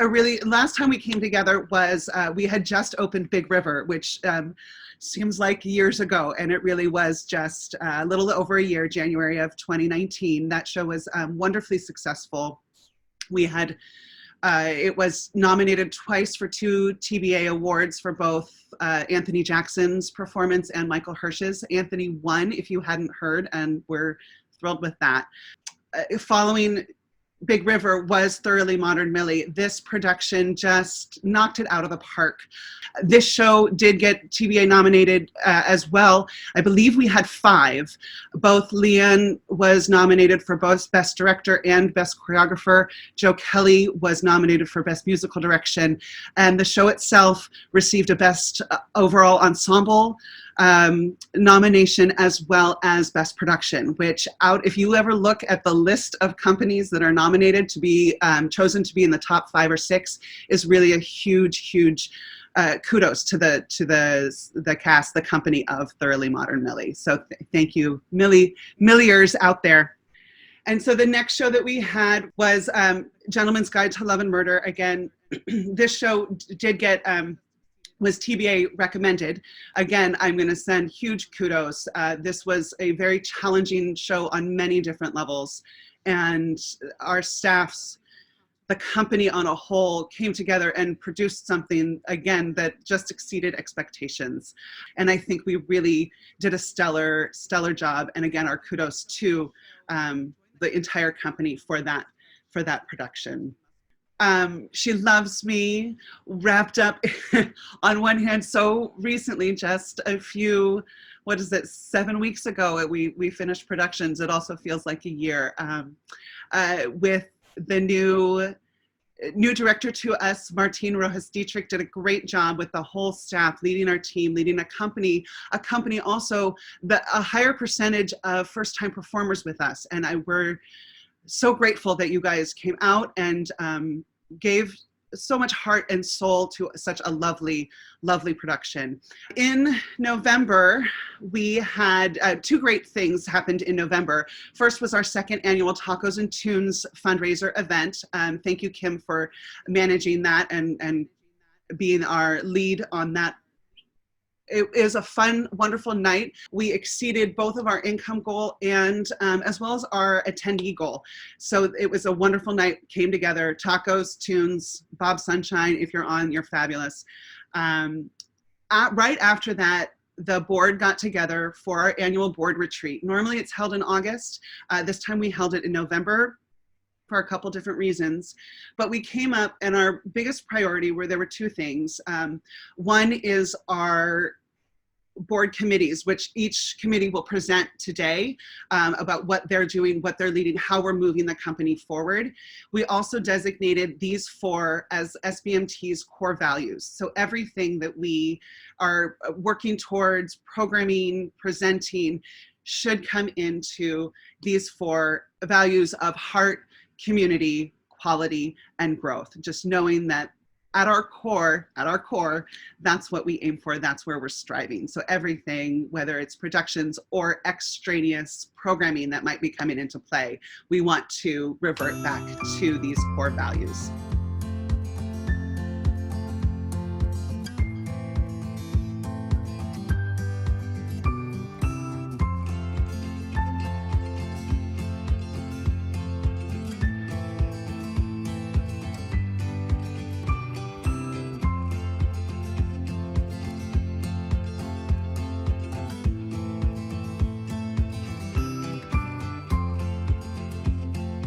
a really, last time we came together was, we had just opened Big River, which seems like years ago, and it really was just a little over a year, January of 2019. That show was wonderfully successful. We had, it was nominated twice for 2 TBA awards for both Anthony Jackson's performance and Michael Hirsch's. Anthony won, if you hadn't heard, and we're thrilled with that. Following Big River was Thoroughly Modern Millie. This production just knocked it out of the park. This show did get TBA nominated as well. I believe we had 5. Both Leanne was nominated for both Best Director and Best Choreographer. Joe Kelly was nominated for Best Musical Direction. And the show itself received a Best Overall Ensemble nomination, as well as Best Production, which if you ever look at the list of companies that are nominated to be chosen to be in the top 5 or 6, is really a huge kudos to the cast, the company of Thoroughly Modern Millie. So thank you, Milliers out there. And so the next show that we had was Gentleman's Guide to Love and Murder. Again, this show did get was TBA recommended. Again, I'm going to send huge kudos. This was a very challenging show on many different levels, and our staffs, the company on a whole, came together and produced something, again, that just exceeded expectations. And I think we really did a stellar job. And again, our kudos to the entire company for that production. She Loves Me, wrapped up on one hand so recently, just a few, 7 weeks ago, we finished productions. It also feels like a year. With the new director to us, Martine Rojas Dietrich, did a great job with the whole staff, leading our team, leading a company also, a higher percentage of first-time performers with us. And we're so grateful that you guys came out and gave so much heart and soul to such a lovely production. In November, we had 2 great things happened in November. First was our 2nd annual Tacos and Tunes fundraiser event. Thank you, Kim, for managing that and being our lead on that. It is a fun, wonderful night. We exceeded both of our income goal and as well as our attendee goal. So it was a wonderful night, came together. Tacos, Tunes, Bob Sunshine, if you're on, you're fabulous. Right after that, the board got together for our annual board retreat. Normally it's held in August. This time we held it in November, for a couple different reasons. But we came up, and our biggest priority there were 2 things. One is our board committees, which each committee will present today about what they're doing, what they're leading, how we're moving the company forward. We also designated these 4 as SBMT's core values. So everything that we are working towards, programming, presenting, should come into these 4 values of heart, community, quality, and growth. Just knowing that at our core, that's what we aim for, that's where we're striving. So everything, whether it's productions or extraneous programming that might be coming into play, we want to revert back to these core values.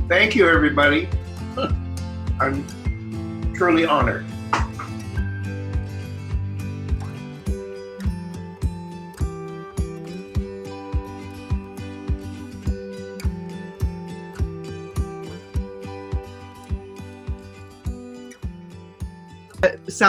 Thank you, everybody. I'm truly honored.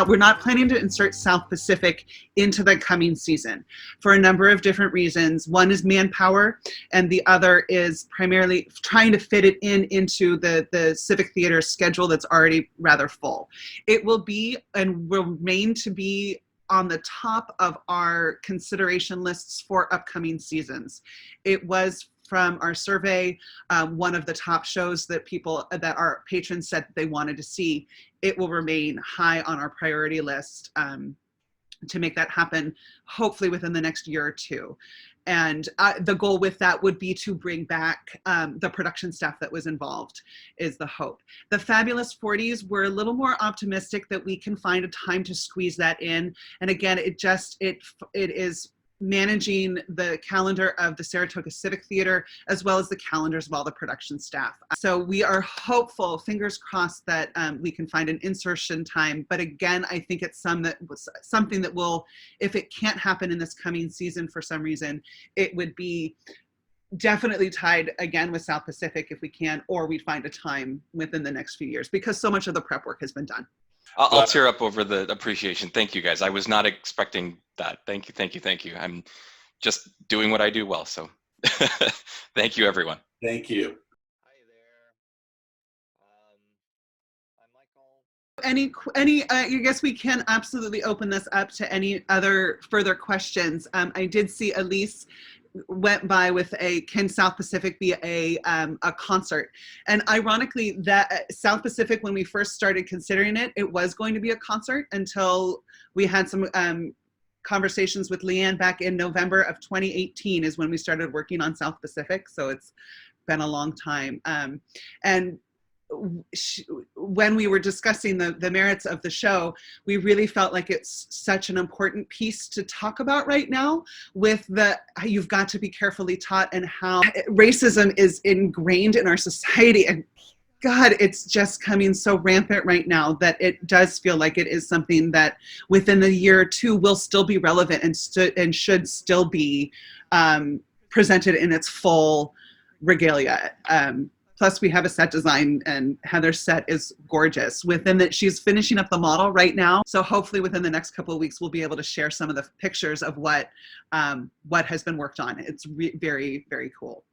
We're not planning to insert South Pacific into the coming season for a number of different reasons. One is manpower, and the other is primarily trying to fit it into the Civic Theater schedule that's already rather full. It will be and will remain to be on the top of our consideration lists for upcoming seasons. It was from our survey, one of the top shows that our patrons said they wanted to see. It will remain high on our priority list to make that happen, hopefully within the next year or two. And the goal with that would be to bring back the production staff that was involved, is the hope. The Fabulous 40s, we're a little more optimistic that we can find a time to squeeze that in. And again, it is managing the calendar of the Saratoga Civic Theater, as well as the calendars of all the production staff. So we are hopeful, fingers crossed, that we can find an insertion time. But again, I think it's something that will, if it can't happen in this coming season for some reason, it would be definitely tied again with South Pacific if we can, or we'd find a time within the next few years, because so much of the prep work has been done. I'll tear up over the appreciation. Thank you, guys. I was not expecting that. Thank you, thank you, thank you. I'm just doing what I do well, so thank you, everyone. Thank you. Hi there. I'm Michael. I guess we can absolutely open this up to any other further questions. I did see Elise went by with can South Pacific be a concert? And ironically, that South Pacific, when we first started considering it, it was going to be a concert until we had some conversations with Leanne back in November of 2018 is when we started working on South Pacific. So it's been a long time. And when we were discussing the merits of the show, we really felt like it's such an important piece to talk about right now, with you've got to be carefully taught, and how racism is ingrained in our society. And God, it's just coming so rampant right now that it does feel like it is something that within the year or two will still be relevant and should still be presented in its full regalia. Plus, we have a set design, and Heather's set is gorgeous. Within that, she's finishing up the model right now. So hopefully within the next couple of weeks, we'll be able to share some of the pictures of what has been worked on. It's very, very cool.